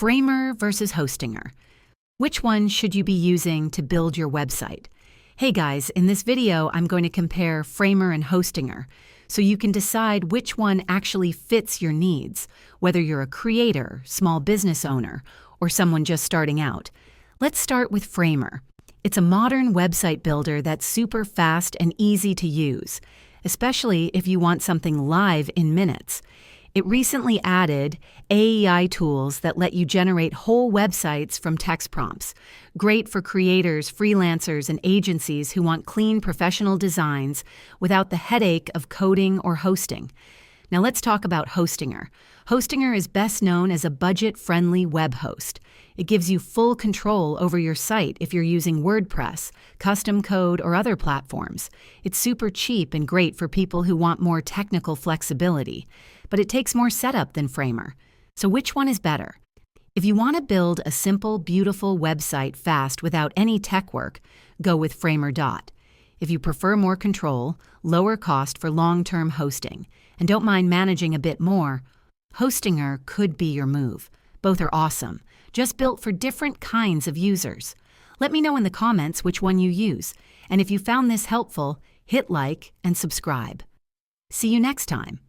Framer versus Hostinger. Which one should you be using to build your website? Hey guys, in this video, I'm going to compare Framer and Hostinger, so you can decide which one actually fits your needs, whether you're a creator, small business owner, or someone just starting out. Let's start with Framer. It's a modern website builder that's super fast and easy to use, especially if you want something live in minutes. It recently added AEI tools that let you generate whole websites from text prompts. Great for creators, freelancers, and agencies who want clean professional designs without the headache of coding or hosting. Now let's talk about Hostinger. Hostinger is best known as a budget-friendly web host. It gives you full control over your site if you're using WordPress, custom code, or other platforms. It's super cheap and great for people who want more technical flexibility, but it takes more setup than Framer. So which one is better? If you want to build a simple, beautiful website fast without any tech work, go with Framer. If you prefer more control, lower cost for long-term hosting, and don't mind managing a bit more, Hostinger could be your move. Both are awesome, just built for different kinds of users. Let me know in the comments which one you use, and if you found this helpful, hit like and subscribe. See you next time.